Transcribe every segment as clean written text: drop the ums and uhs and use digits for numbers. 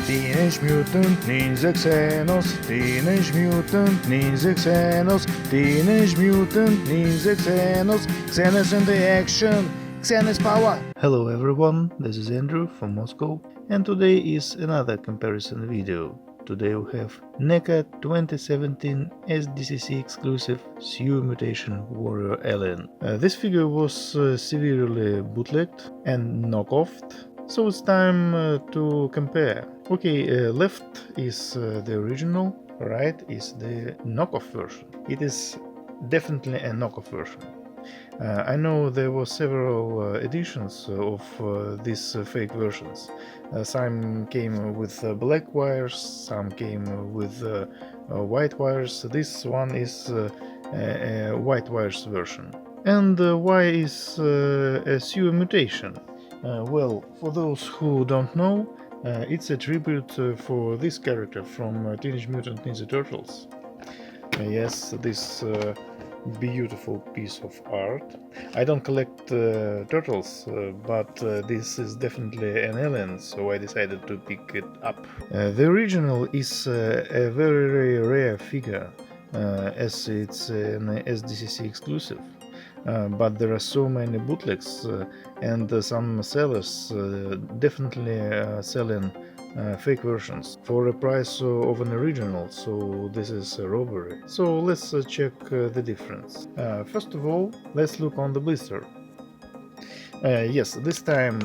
Teenage Mutant Ninja Xenos, Teenage Mutant Ninja Xenos, Teenage Mutant Ninja Xenos, Xenos in the action, Xenos power! Hello everyone, this is Andrew from Moscow, and today is another comparison video. Today we have Neca 2017 SDCC exclusive Sewer Mutation Warrior Alien. This figure was severely bootlegged and knockoffed, so it's time to compare. Okay, left is the original, right is the knockoff version. It is definitely a knockoff version. I know there were several editions of these fake versions. Some came with black wires, some came with white wires. This one is a white wires version. And why is a sewer mutation? Well, for those who don't know, it's a tribute for this character from Teenage Mutant Ninja Turtles. Yes, this beautiful piece of art. I don't collect turtles, but this is definitely an alien, so I decided to pick it up. The original is a very rare figure, as it's an SDCC exclusive. But there are so many bootlegs, and some sellers definitely selling fake versions for a price of an original, so this is a robbery. So let's check the difference. First of all, let's look on the blister. Yes, this time,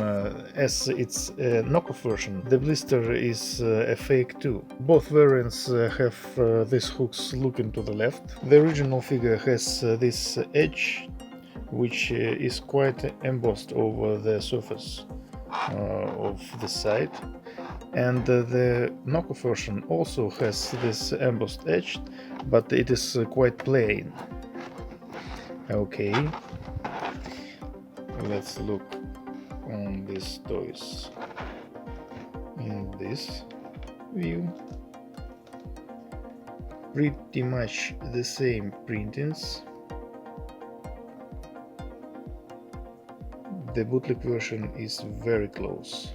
as it's a knockoff version, the blister is a fake too. Both variants have these hooks looking to the left. The original figure has this edge, which is quite embossed over the surface of the side. And the knockoff version also has this embossed edge, but it is quite plain. Okay, let's look on these toys in this view. Pretty much the same printings. The bootleg version is very close.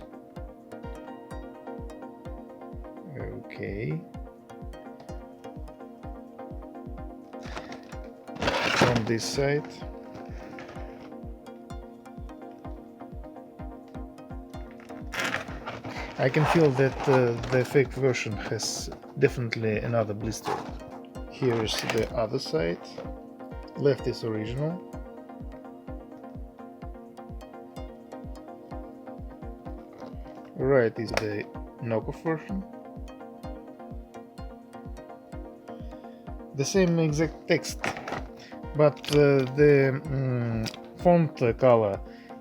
Okay. From this side, I can feel that the fake version has definitely another blister. Here is the other side. Left is original. Right is the knockoff version. The same exact text, but the font color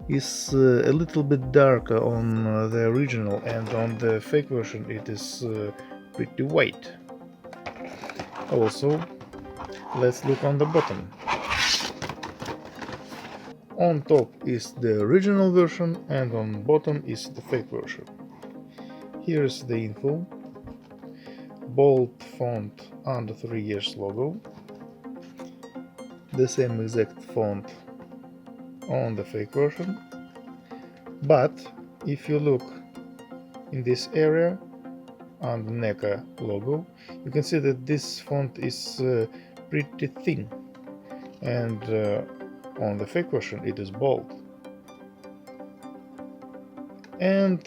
is a little bit darker on the original, and on the fake version it is pretty white. Also, let's look on the bottom. On top is the original version, and on bottom is the fake version. Here's the info. Bold font under 3 years logo. The same exact font on the fake version. But if you look in this area on the Neca logo, you can see that this font is pretty thin, and on the fake version it is bold. And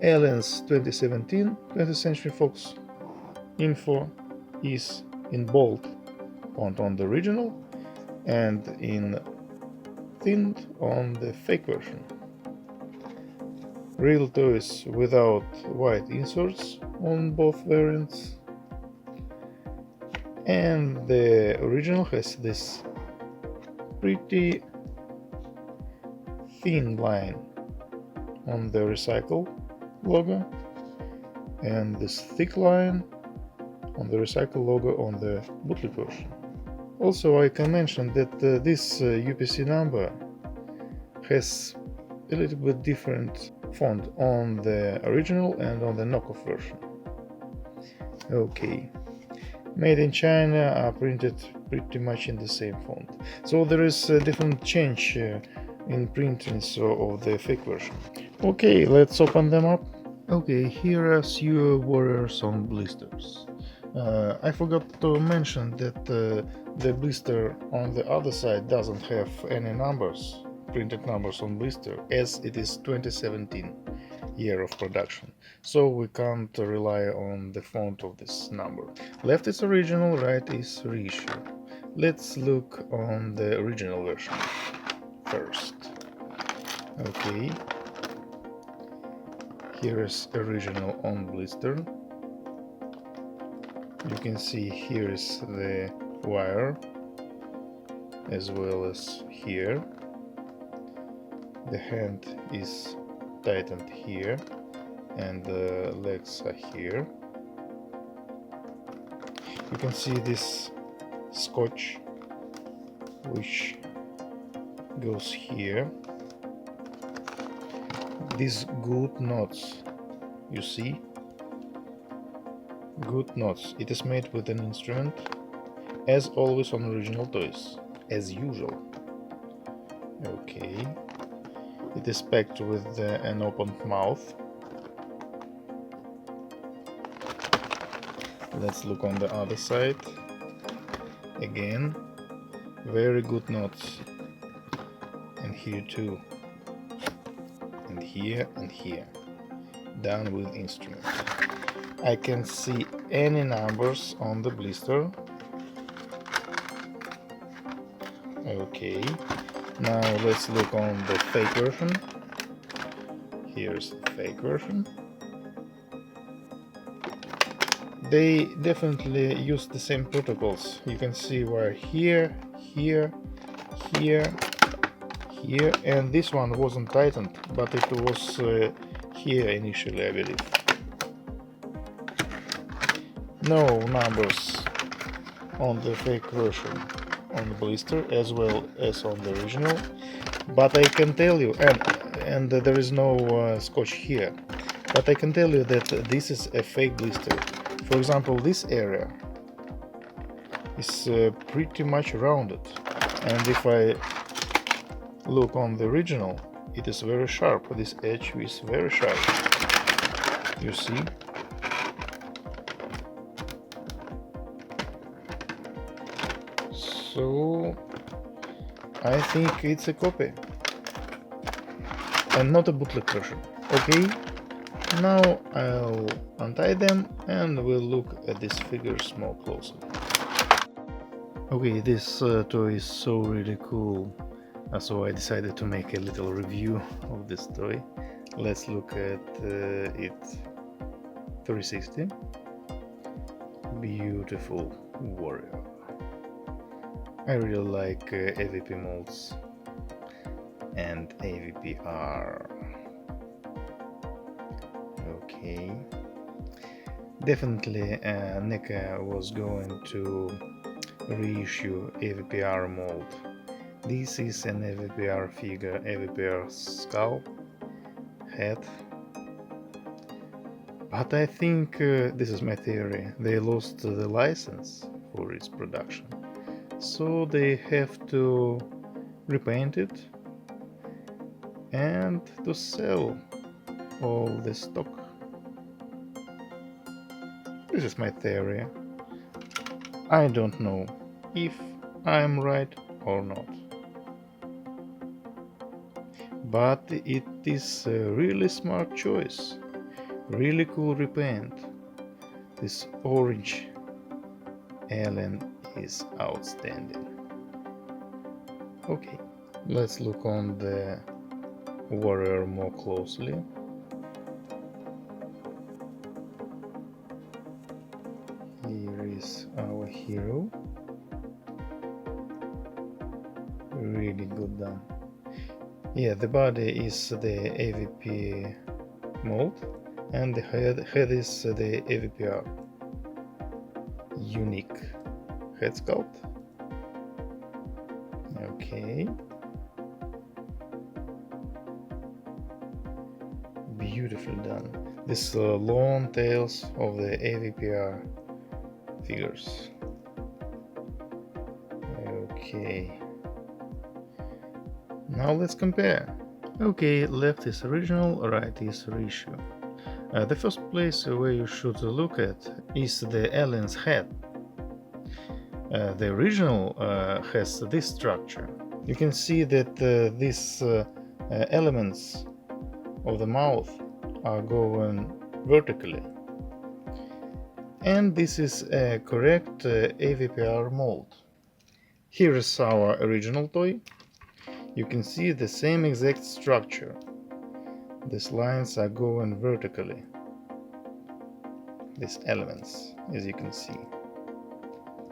Aliens 2017 20th Century Fox info is in bold font on the original and in thin on the fake version. Real toys without white inserts on both variants, and the original has this pretty thin line on the recycle logo and this thick line on the recycle logo on the bootleg version. Also, I can mention that this UPC number has a little bit different font on the original and on the knockoff version. Okay, made in China are printed pretty much in the same font, so there is a different change in printings of the fake version. Okay, let's open them up. Okay, here are your warriors on blisters. I forgot to mention that the blister on the other side doesn't have any numbers, printed numbers on blister, as it is 2017 year of production, so we can't rely on the font of this number. Left is original, right is reissue. Let's look on the original version first. Okay, here is original on blister. You can see here is the wire, as well as here. The hand is tightened here and the legs are here. You can see this scotch which goes here. These good knots, you see, good knots. It is made with an instrument, as always on original toys, as usual. Okay, it is packed with an opened mouth. Let's look on the other side. Again, very good knots, and here too, and here and here, done with instrument. I can see any numbers on the blister. Okay, now let's look on the fake version. Here's the fake version. They definitely use the same protocols. You can see where here, here, here, here, and this one wasn't tightened, but it was here initially, I believe. No numbers on the fake version on the blister as well as on the original, but I can tell you, and there is no scotch here, but I can tell you that this is a fake blister. For example, this area is pretty much rounded, and if I look on the original, it is very sharp. This edge is very sharp, you see. So I think it's a copy and not a bootleg version. Okay, now I'll untie them and we'll look at these figures more closely. Okay, this toy is so really cool, so I decided to make a little review of this toy. Let's look at it 360. Beautiful warrior. I really like AVP molds and AVPR. Okay, definitely Neca was going to reissue AVPR mold. This is an AVPR figure, AVPR skull, head, but I think, this is my theory, they lost the license for its production, so they have to repaint it and to sell all the stock. This is my theory. I don't know if I'm right or not, but it is a really smart choice. Really cool repaint. This orange alien is outstanding. Okay, let's look on the warrior more closely. Here is our hero. Really good done. Yeah, the body is the AVP mold and the head is the AVPR. Unique head sculpt. Okay. Beautifully done. These long tails of the AVPR figures. Okay. Now let's compare. Okay, left is original, right is reissue. The first place where you should look at is the alien's head. The original has this structure. You can see that these elements of the mouth are going vertically. And this is a correct AVPR mold. Here is our original toy. You can see the same exact structure. These lines are going vertically. These elements, as you can see.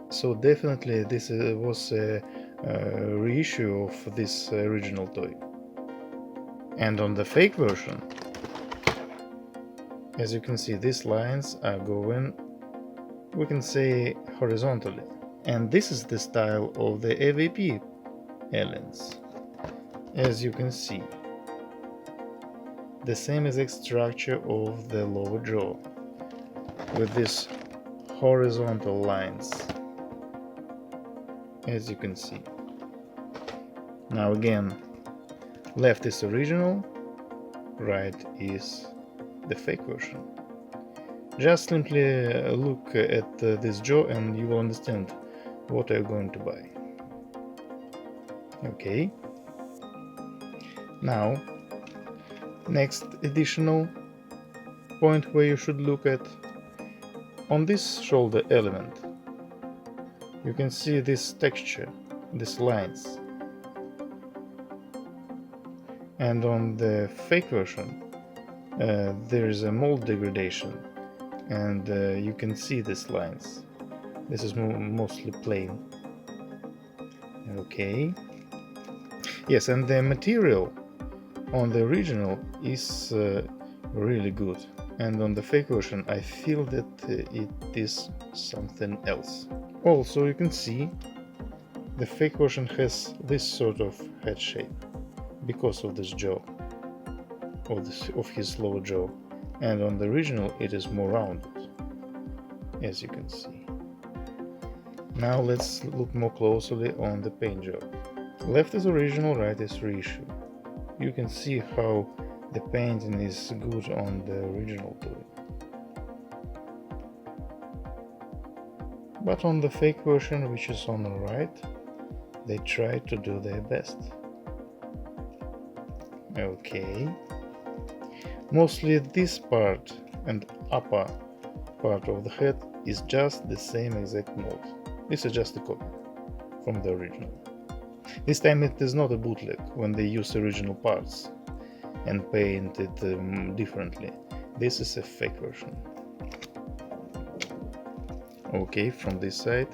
So definitely this was a reissue of this original toy. And on the fake version, as you can see, these lines are going, we can say, horizontally. And this is the style of the AVP aliens. As you can see, the same exact structure of the lower jaw with these horizontal lines, as you can see. Now again, left is original, right is the fake version. Just simply look at this jaw and you will understand what you're going to buy. Okay. Now, next additional point where you should look at, on this shoulder element, you can see this texture, these lines. And on the fake version, there is a mold degradation, and you can see these lines. This is mostly plain. Okay. Yes, and the material on the original is really good, and on the fake version I feel that it is something else. Also, you can see the fake version has this sort of head shape because of this jaw, of his lower jaw, and on the original it is more rounded, as you can see. Now let's look more closely on the paint job. Left is original, right is reissue. You can see how the painting is good on the original toy. But on the fake version, which is on the right, they try to do their best. Okay. Mostly this part and upper part of the head is just the same exact mold. This is just a copy from the original. This time it is not a bootleg when they use original parts and paint it differently. This is a fake version. Okay, from this side.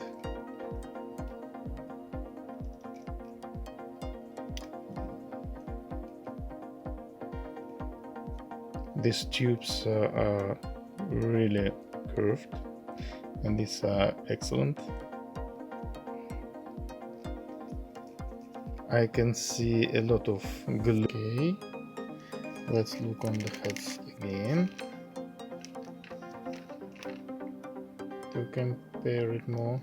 These tubes are really curved, and these are excellent. I can see a lot of glue. Okay, let's look on the heads again to compare it more.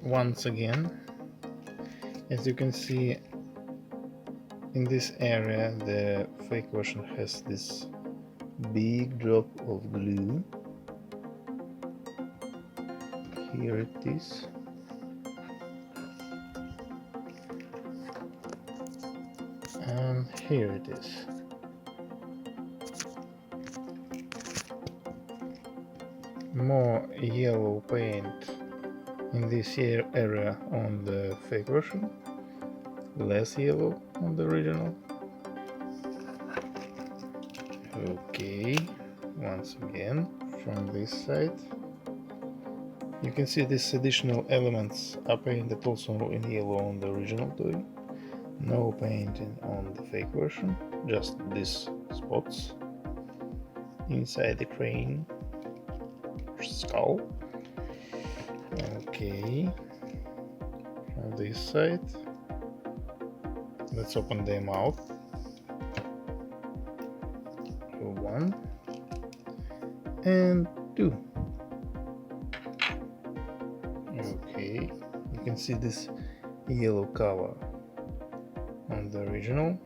Once again, as you can see, in this area the fake version has this big drop of glue. Here it is. And here it is. More yellow paint in this area on the fake version, less yellow on the original. Okay, once again from this side you can see these additional elements are painted also in yellow on the original toy. No painting on the fake version, just these spots inside the crane skull. Okay, from this side let's open the mouth. One and two. Okay, you can see this yellow color on the original,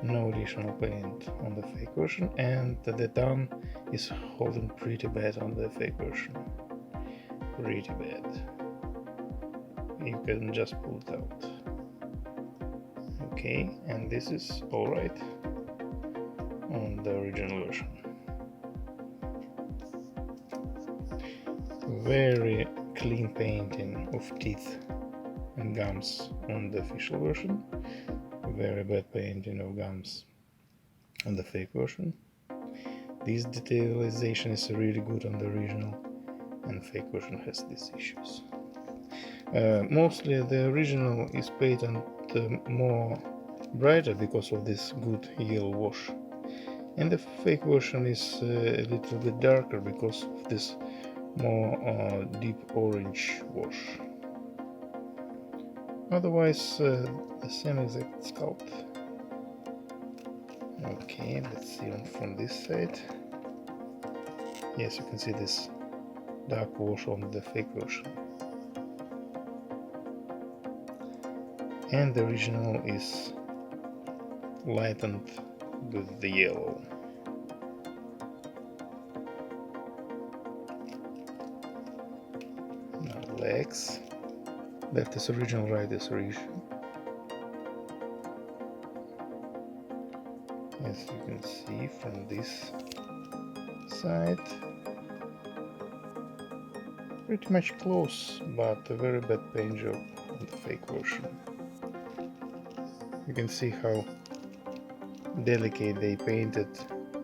no additional paint on the fake version, and the tongue is holding pretty bad on the fake version. Pretty bad. You can just pull it out. Okay, and this is alright on the original version. Very clean painting of teeth and gums on the official version. Very bad painting of gums on the fake version. This detailization is really good on the original, and fake version has these issues. Mostly the original is painted more brighter because of this good yellow wash, and the fake version is a little bit darker because of this more deep orange wash. Otherwise the same exact sculpt. Okay, let's see from this side. Yes, you can see this dark wash on the fake version, and the original is lightened with the yellow. Now legs. Left is original, right is reissue. As you can see from this side, pretty much close, but a very bad paint job on the fake version. You can see how delicate they painted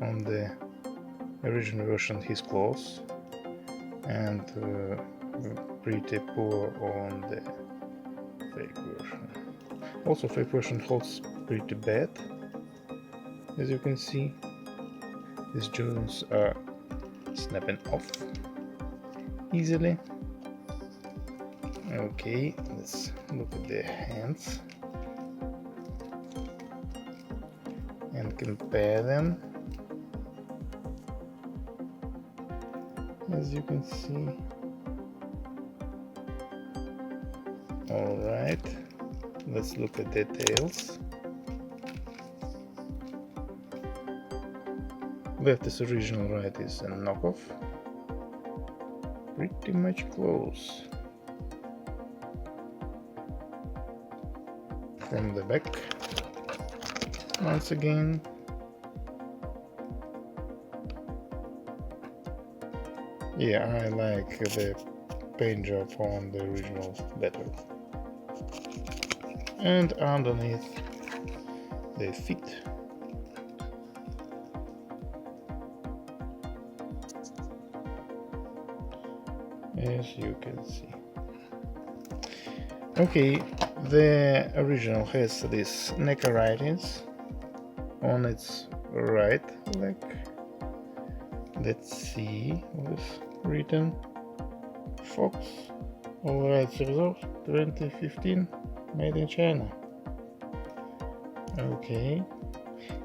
on the original version his clothes, and pretty poor on the fake version. Also, fake version holds pretty bad. As you can see, these joints are snapping off easily. Okay, let's look at the hands and compare them. As you can see. Alright, let's look at the tails. Left is original, right is a knockoff. Pretty much close. From the back, once again. Yeah, I like the paint job on the original better. And underneath the feet. As you can see. Okay, the original has these Neca writings on its right leg. Let's see what is written. Fox, all rights reserved, 2015, made in China. Okay,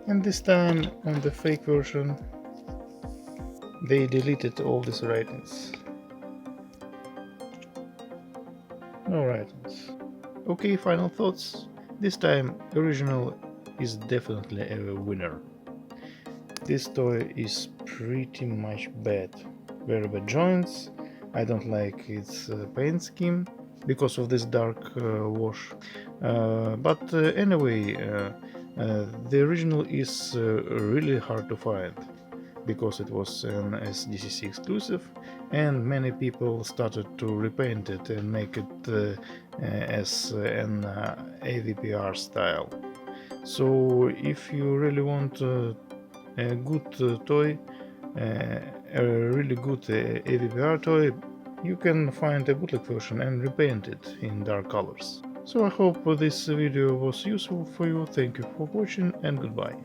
and this time on the fake version they deleted all these writings. No writings. Okay, final thoughts. This time original is definitely a winner. This toy is pretty much bad. Very bad joints. I don't like its paint scheme because of this dark wash. But anyway, the original is really hard to find because it was an SDCC exclusive, and many people started to repaint it and make it as an AVPR style. So if you really want a good toy, a really good AVPR toy, you can find a bootleg version and repaint it in dark colors. So I hope this video was useful for you. Thank you for watching and goodbye.